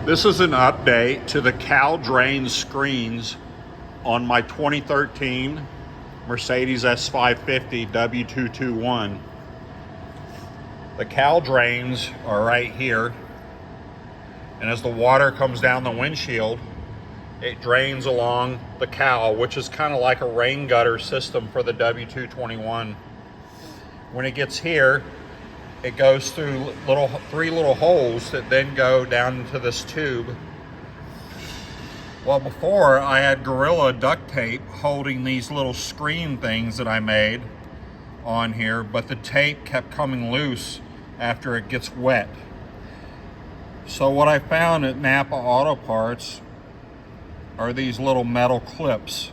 This is an update to the cowl drain screens on my 2013 Mercedes S550 W221. The cowl drains are right here, and as the water comes down the windshield, it drains along the cowl, which is kind of like a rain gutter system for the W221. When it gets here, it goes through three little holes that then go down into this tube. Well, before I had Gorilla duct tape holding these little screen things that I made on here, but the tape kept coming loose after it gets wet. So what I found at Napa Auto Parts are these little metal clips.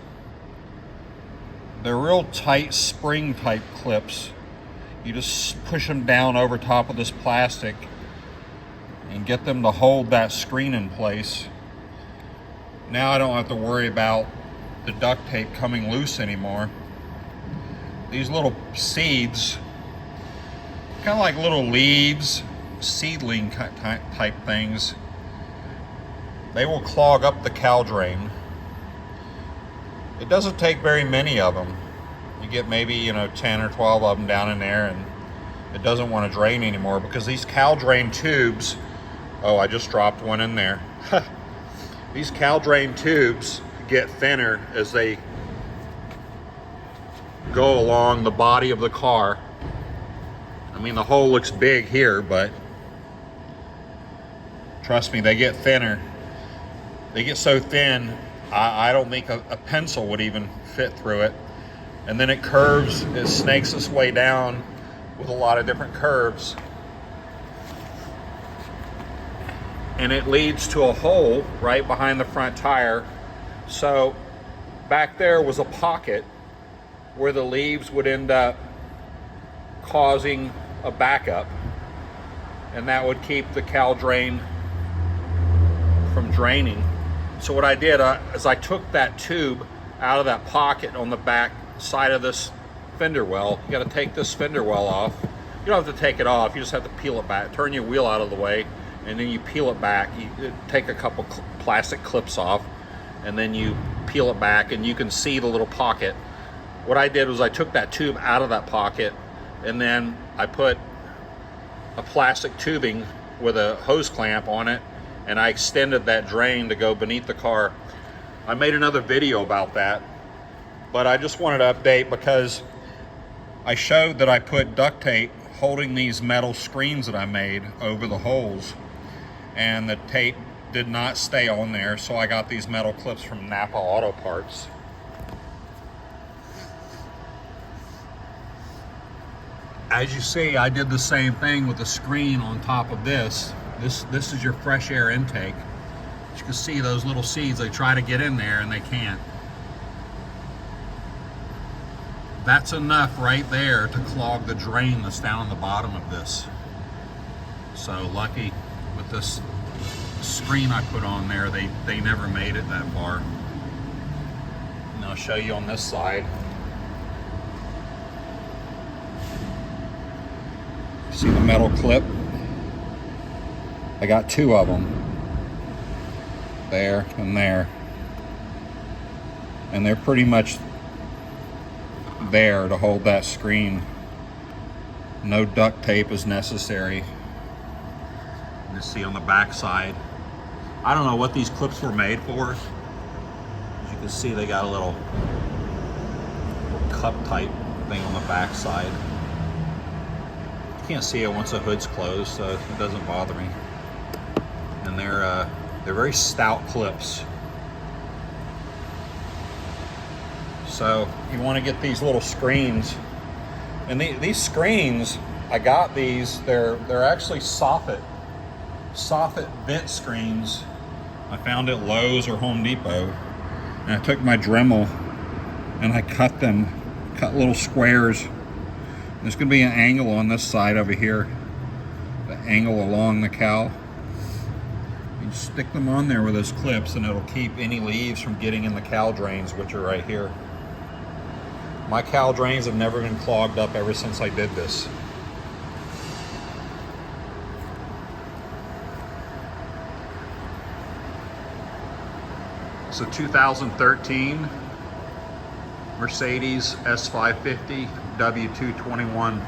They're real tight spring type clips. You just push them down over top of this plastic and get them to hold that screen in place. Now I don't have to worry about the duct tape coming loose anymore. These little seeds, kind of like little leaves, seedling type things, they will clog up the cowl drain. It doesn't take very many of them. You get maybe 10 or 12 of them down in there, and it doesn't want to drain anymore because these cowl drain tubes, oh, I just dropped one in there. These cowl drain tubes get thinner as they go along the body of the car. I mean, the hole looks big here, but trust me, they get thinner. They get so thin, I don't think a pencil would even fit through it. And then it curves, it snakes its way down with a lot of different curves. And it leads to a hole right behind the front tire. So back there was a pocket where the leaves would end up causing a backup. And that would keep the cowl drain from draining. So what I did is I took that tube out of that pocket on the back side of this fender well. You got to take this fender well off. You don't have to take it off, you just have to peel it back. Turn your wheel out of the way, and then you peel it back. You take a couple plastic clips off, and then you peel it back, and you can see the little pocket. What I did was I took that tube out of that pocket, and then I put a plastic tubing with a hose clamp on it, and I extended that drain to go beneath the car. I made another video about that, but I just wanted to update because I showed that I put duct tape holding these metal screens that I made over the holes, and the tape did not stay on there, so I got these metal clips from Napa Auto Parts. As you see, I did the same thing with the screen on top of this. This is your fresh air intake. You can see those little seeds, they try to get in there and they can't. That's enough right there to clog the drain that's down on the bottom of this. So lucky with this screen I put on there, they never made it that far. And I'll show you on this side. See the metal clip? I got two of them. There and there. And they're pretty much there to hold that screen. No duct tape is necessary. You see on the back side, I don't know what these clips were made for. As you can see, they got a little cup type thing on the back side. You can't see it once the hood's closed, so it doesn't bother me. And they're very stout clips. So you want to get these little screens, and these screens, I got these. They're actually soffit vent screens. I found at Lowe's or Home Depot, and I took my Dremel and I cut little squares. There's going to be an angle on this side over here, the angle along the cowl. You just stick them on there with those clips, and it'll keep any leaves from getting in the cowl drains, which are right here. My cowl drains have never been clogged up ever since I did this. It's a 2013 Mercedes S550 W221